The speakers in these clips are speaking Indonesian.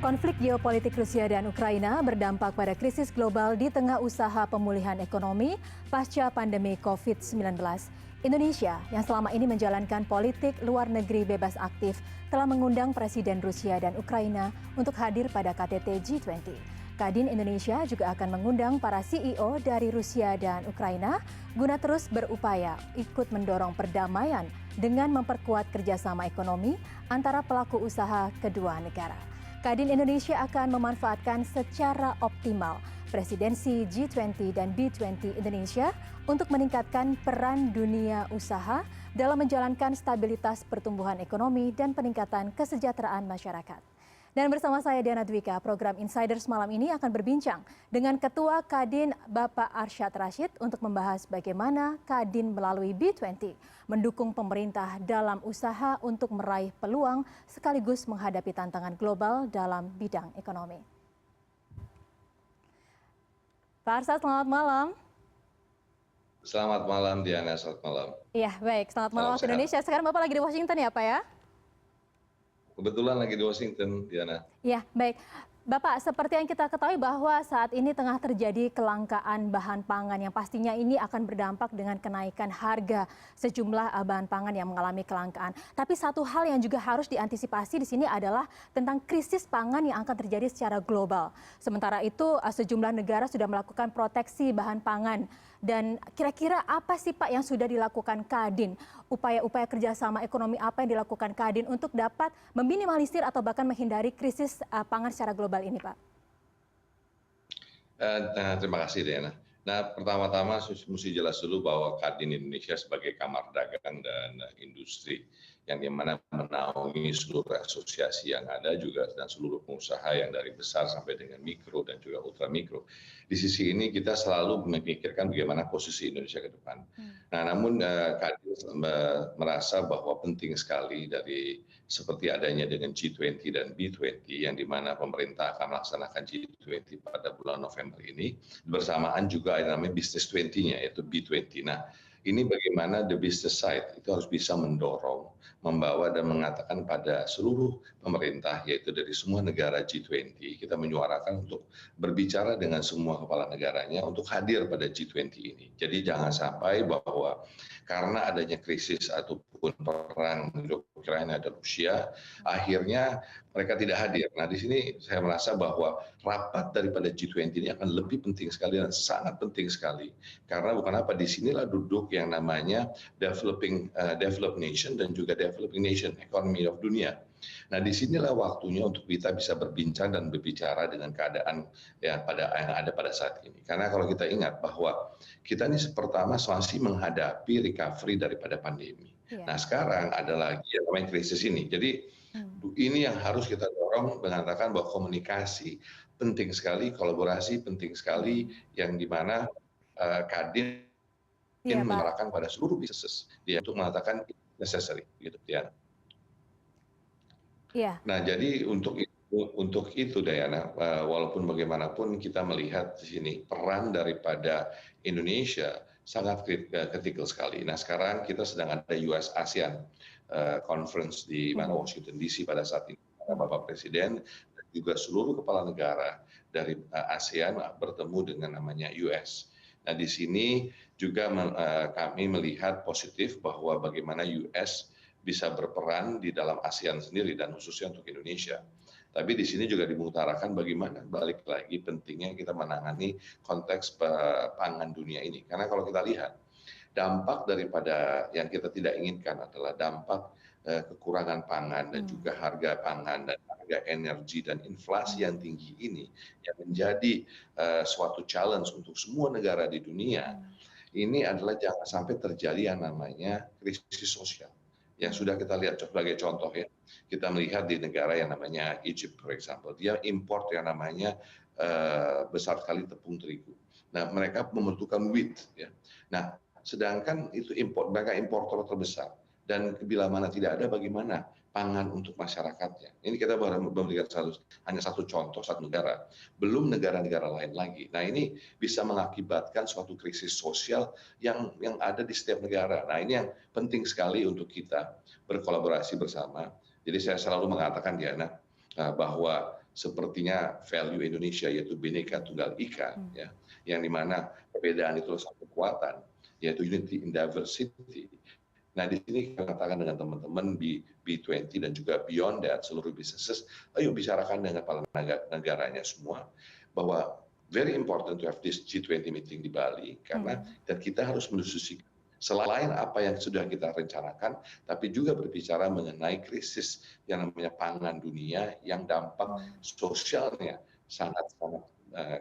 Konflik geopolitik Rusia dan Ukraina berdampak pada krisis global di tengah usaha pemulihan ekonomi pasca pandemi COVID-19. Indonesia yang selama ini menjalankan politik luar negeri bebas aktif telah mengundang Presiden Rusia dan Ukraina untuk hadir pada KTT G20. Kadin Indonesia juga akan mengundang para CEO dari Rusia dan Ukraina guna terus berupaya ikut mendorong perdamaian dengan memperkuat kerjasama ekonomi antara pelaku usaha kedua negara. Kadin Indonesia akan memanfaatkan secara optimal presidensi G20 dan B20 Indonesia untuk meningkatkan peran dunia usaha dalam menjalankan stabilitas pertumbuhan ekonomi dan peningkatan kesejahteraan masyarakat. Dan bersama saya Diana Dwika, program Insiders malam ini akan berbincang dengan Ketua Kadin Bapak Arsyad Rashid untuk membahas bagaimana Kadin melalui B20 mendukung pemerintah dalam usaha untuk meraih peluang sekaligus menghadapi tantangan global dalam bidang ekonomi. Pak Arsyad, selamat malam. Selamat malam Diana, selamat malam. Iya, baik. Selamat malam waktu Indonesia. Sekarang Bapak lagi di Washington ya Pak ya? Kebetulan lagi di Washington, Diana. Ya, baik. Bapak, seperti yang kita ketahui bahwa saat ini tengah terjadi kelangkaan bahan pangan yang pastinya ini akan berdampak dengan kenaikan harga sejumlah bahan pangan yang mengalami kelangkaan. Tapi satu hal yang juga harus diantisipasi di sini adalah tentang krisis pangan yang akan terjadi secara global. Sementara itu sejumlah negara sudah melakukan proteksi bahan pangan. Dan kira-kira apa sih Pak yang sudah dilakukan Kadin? Upaya-upaya kerjasama ekonomi apa yang dilakukan Kadin untuk dapat meminimalisir atau bahkan menghindari krisis pangan secara global ini Pak? Terima kasih Diana. Nah, pertama-tama mesti jelas dulu bahwa Kadin Indonesia sebagai Kamar Dagang dan Industri yang dimana menaungi seluruh asosiasi yang ada juga dan seluruh pengusaha yang dari besar sampai dengan mikro dan juga ultra mikro. Di sisi ini kita selalu memikirkan bagaimana posisi Indonesia ke depan. Nah, namun Kadin merasa bahwa penting sekali dari seperti adanya dengan G20 dan B20 yang dimana pemerintah akan melaksanakan G20 pada bulan November ini bersamaan juga yang namanya Business 20-nya yaitu B20. Nah, ini bagaimana the business side itu harus bisa mendorong, membawa dan mengatakan pada seluruh pemerintah yaitu dari semua negara G20 kita menyuarakan untuk berbicara dengan semua kepala negaranya untuk hadir pada G20 ini. Jadi jangan sampai bahwa karena adanya krisis ataupun perang di Ukraina dan Rusia akhirnya mereka tidak hadir. Nah, di sini saya merasa bahwa rapat daripada G20 ini akan lebih penting sekali dan sangat penting sekali. Karena bukan apa, di sinilah duduk yang namanya developed nation dan juga developing nation, economy of dunia. Nah, disinilah waktunya untuk kita bisa berbincang dan berbicara dengan keadaan yang ada pada saat ini. Karena kalau kita ingat bahwa kita ini pertama masih menghadapi recovery daripada pandemi. Nah, sekarang ada lagi yang namanya krisis ini. Jadi ini yang harus kita dorong mengatakan bahwa komunikasi penting sekali, kolaborasi penting sekali yang dimana Kadin menyuarakan pada seluruh businesses dia untuk mengatakan necessary gitu ya. Nah, jadi untuk itu Diana, walaupun bagaimanapun kita melihat di sini peran daripada Indonesia sangat kritikal sekali. Nah, sekarang kita sedang ada US ASEAN conference di mana Washington DC pada saat ini Bapak Presiden dan juga seluruh kepala negara dari ASEAN bertemu dengan namanya US. Nah, di sini juga kami melihat positif bahwa bagaimana US bisa berperan di dalam ASEAN sendiri dan khususnya untuk Indonesia. Tapi di sini juga dimutarakan bagaimana balik lagi pentingnya kita menangani konteks pangan dunia ini. Karena kalau kita lihat dampak daripada yang kita tidak inginkan adalah dampak kekurangan pangan dan juga harga pangan dan harga energi dan inflasi yang tinggi ini yang menjadi suatu challenge untuk semua negara di dunia. Ini adalah jangan sampai terjadi yang namanya krisis sosial. Yang sudah kita lihat sebagai contoh ya, kita melihat di negara yang namanya Egypt, for example, dia import yang namanya besar sekali tepung terigu. Nah, mereka membutuhkan wheat ya. Nah, sedangkan itu mereka importer terbesar dan bila mana tidak ada bagaimana pangan untuk masyarakatnya. Ini kita baru memberikan hanya satu contoh, satu negara. Belum negara-negara lain lagi. Nah, ini bisa mengakibatkan suatu krisis sosial yang ada di setiap negara. Nah, ini yang penting sekali untuk kita berkolaborasi bersama. Jadi saya selalu mengatakan Diana bahwa sepertinya value Indonesia, yaitu Bhinneka Tunggal Ika, ya, yang dimana perbedaan itu satu kekuatan, yaitu unity in diversity. Nah, di sini kita katakan dengan teman-teman B20 dan juga beyond that, seluruh businesses, ayo bicarakan dengan para negaranya semua, bahwa very important to have this G20 meeting di Bali, karena dan kita harus mendiskusikan selain apa yang sudah kita rencanakan, tapi juga berbicara mengenai krisis yang namanya pangan dunia, yang dampak sosialnya sangat-sangat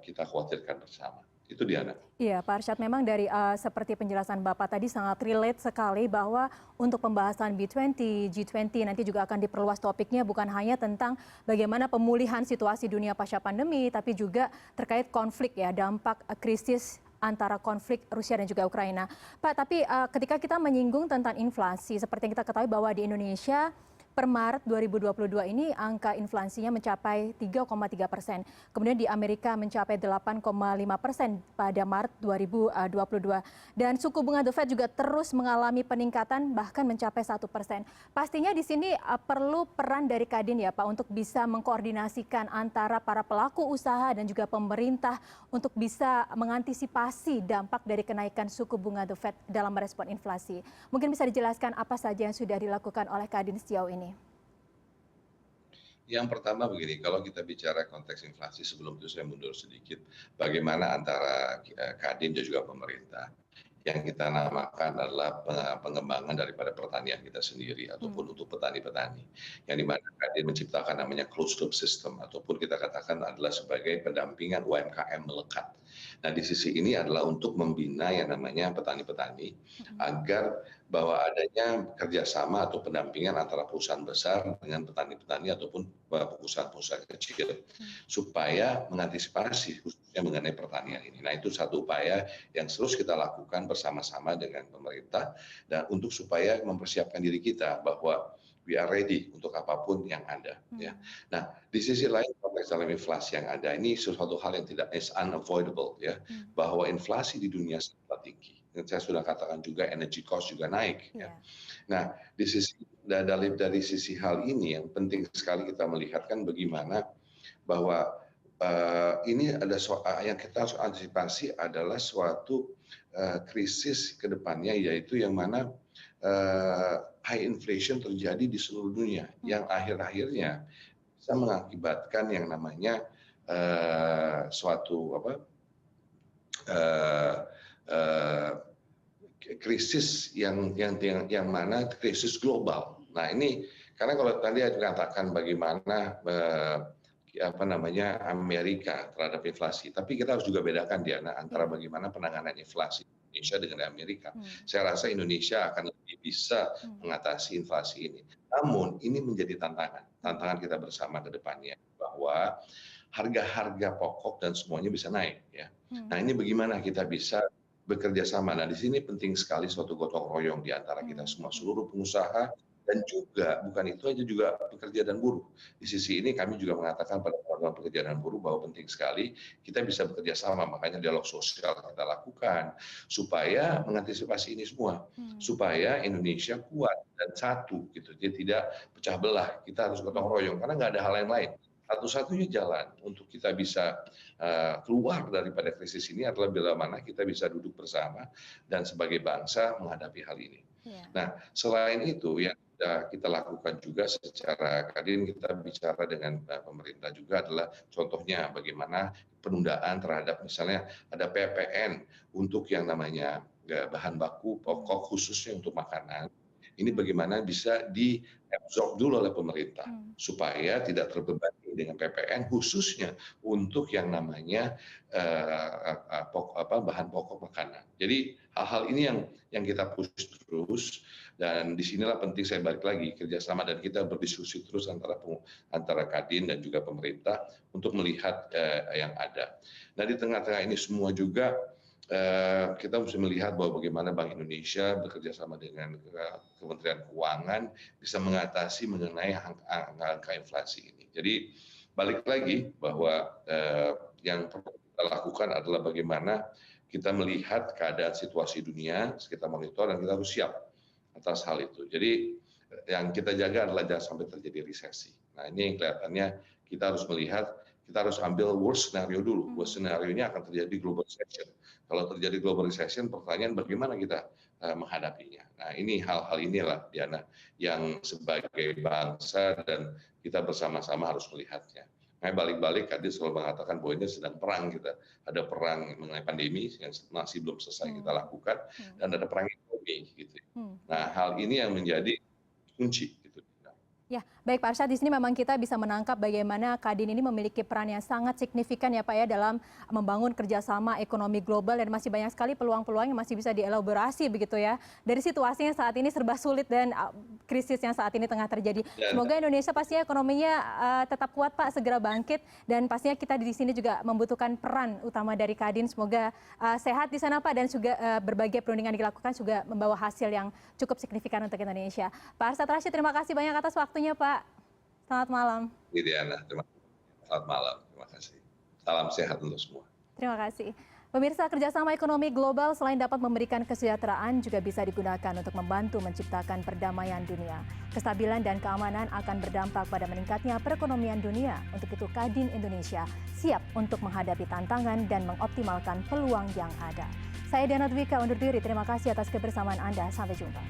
kita khawatirkan bersama. Itu Diana. Iya, Pak Arsyad, memang dari seperti penjelasan Bapak tadi sangat relate sekali bahwa untuk pembahasan B20, G20 nanti juga akan diperluas topiknya bukan hanya tentang bagaimana pemulihan situasi dunia pasca pandemi, tapi juga terkait konflik ya, dampak krisis antara konflik Rusia dan juga Ukraina. Pak, tapi ketika kita menyinggung tentang inflasi, seperti yang kita ketahui bahwa di Indonesia per Maret 2022 ini angka inflasinya mencapai 3,3%. Kemudian di Amerika mencapai 8,5% pada Maret 2022. Dan suku bunga The Fed juga terus mengalami peningkatan bahkan mencapai 1%. Pastinya di sini perlu peran dari Kadin ya Pak untuk bisa mengkoordinasikan antara para pelaku usaha dan juga pemerintah untuk bisa mengantisipasi dampak dari kenaikan suku bunga The Fed dalam merespon inflasi. Mungkin bisa dijelaskan apa saja yang sudah dilakukan oleh Kadin sejauh ini? Yang pertama begini, kalau kita bicara konteks inflasi, sebelum itu saya mundur sedikit, bagaimana antara Kadin dan juga pemerintah. Yang kita namakan adalah pengembangan daripada pertanian kita sendiri ataupun untuk petani-petani. Yang dimana Kadin menciptakan namanya closed loop system ataupun kita katakan adalah sebagai pendampingan UMKM melekat. Nah, di sisi ini adalah untuk membina yang namanya petani-petani agar bahwa adanya kerjasama atau pendampingan antara perusahaan besar dengan petani-petani ataupun perusahaan-perusahaan kecil supaya mengantisipasi khususnya mengenai pertanian ini. Nah, itu satu upaya yang terus kita lakukan bersama-sama dengan pemerintah dan untuk supaya mempersiapkan diri kita bahwa we are ready untuk apapun yang ada. Ya. Nah, di sisi lain konteks dalam inflasi yang ada ini sesuatu hal yang tidak is unavoidable ya, bahwa inflasi di dunia sangat tinggi. Dan saya sudah katakan juga energy cost juga naik. Ya. Nah, dari sisi hal ini yang penting sekali kita melihat kan bagaimana bahwa ini ada yang kita harus antisipasi adalah suatu krisis ke depannya, yaitu yang mana high inflation terjadi di seluruh dunia yang akhir-akhirnya bisa mengakibatkan yang namanya suatu krisis yang mana krisis global. Nah, ini karena kalau tadi saya katakan bagaimana Amerika terhadap inflasi, tapi kita harus juga bedakan Diana antara bagaimana penanganan inflasi Indonesia dengan Amerika. Saya rasa Indonesia akan lebih bisa mengatasi inflasi ini. Namun ini menjadi tantangan kita bersama ke depannya bahwa harga-harga pokok dan semuanya bisa naik ya. Nah, ini bagaimana kita bisa bekerja sama. Nah, di sini penting sekali suatu gotong royong di antara kita semua, seluruh pengusaha, dan juga bukan itu aja juga pekerja dan buruh. Di sisi ini kami juga mengatakan pada program pekerja dan buruh bahwa penting sekali kita bisa bekerja sama, makanya dialog sosial kita lakukan supaya mengantisipasi ini semua, supaya Indonesia kuat dan satu gitu, dia tidak pecah belah. Kita harus gotong royong karena nggak ada hal yang lain. Satu-satunya jalan untuk kita bisa keluar daripada krisis ini adalah bila mana kita bisa duduk bersama dan sebagai bangsa menghadapi hal ini. Nah, selain itu yang kita lakukan juga secara Kadin, kita bicara dengan pemerintah juga adalah contohnya bagaimana penundaan terhadap misalnya ada PPN untuk yang namanya bahan baku pokok khususnya untuk makanan. Ini bagaimana bisa diabsorb dulu oleh pemerintah supaya tidak terbebani dengan PPN khususnya untuk yang namanya bahan pokok makanan. Jadi hal-hal ini yang kita push terus dan disinilah penting saya balik lagi kerjasama dan kita berdiskusi terus antara Kadin dan juga pemerintah untuk melihat yang ada. Nah, di tengah-tengah ini semua juga kita mesti melihat bahwa bagaimana Bank Indonesia bekerja sama dengan Kementerian Keuangan bisa mengatasi mengenai angka inflasi ini. Jadi balik lagi bahwa yang perlu kita lakukan adalah bagaimana kita melihat keadaan situasi dunia, kita monitor dan kita harus siap atas hal itu. Jadi yang kita jaga adalah jangan sampai terjadi resesi. Nah, ini yang kelihatannya kita harus melihat, kita harus ambil worst scenario dulu. Worst scenario-nya akan terjadi global recession. Kalau terjadi global recession, pertanyaan bagaimana kita menghadapinya. Nah, ini hal-hal inilah, Diana, yang sebagai bangsa dan kita bersama-sama harus melihatnya. Nah, balik-balik Kadin selalu mengatakan bahwa ini sedang perang kita. Ada perang mengenai pandemi yang masih belum selesai kita lakukan, dan ada perang ekonomi. Gitu. Nah, hal ini yang menjadi kunci. Gitu. Ya, baik Pak Arsyad, di sini memang kita bisa menangkap bagaimana Kadin ini memiliki peran yang sangat signifikan ya Pak ya dalam membangun kerjasama ekonomi global dan masih banyak sekali peluang-peluang yang masih bisa dielaborasi begitu ya. Dari situasi yang saat ini serba sulit dan krisis yang saat ini tengah terjadi. Semoga Indonesia pastinya ekonominya tetap kuat Pak, segera bangkit dan pastinya kita di sini juga membutuhkan peran utama dari Kadin. Semoga sehat di sana Pak dan juga berbagai perundingan dilakukan juga membawa hasil yang cukup signifikan untuk Indonesia. Pak Arsyad Rashid, terima kasih banyak atas waktunya Pak. Selamat malam. Diana, terima kasih. Selamat malam. Terima kasih. Salam sehat untuk semua. Terima kasih. Pemirsa, kerjasama ekonomi global selain dapat memberikan kesejahteraan juga bisa digunakan untuk membantu menciptakan perdamaian dunia. Kestabilan dan keamanan akan berdampak pada meningkatnya perekonomian dunia. Untuk itu Kadin Indonesia siap untuk menghadapi tantangan dan mengoptimalkan peluang yang ada. Saya Diana Dwika undur diri. Terima kasih atas kebersamaan Anda. Sampai jumpa.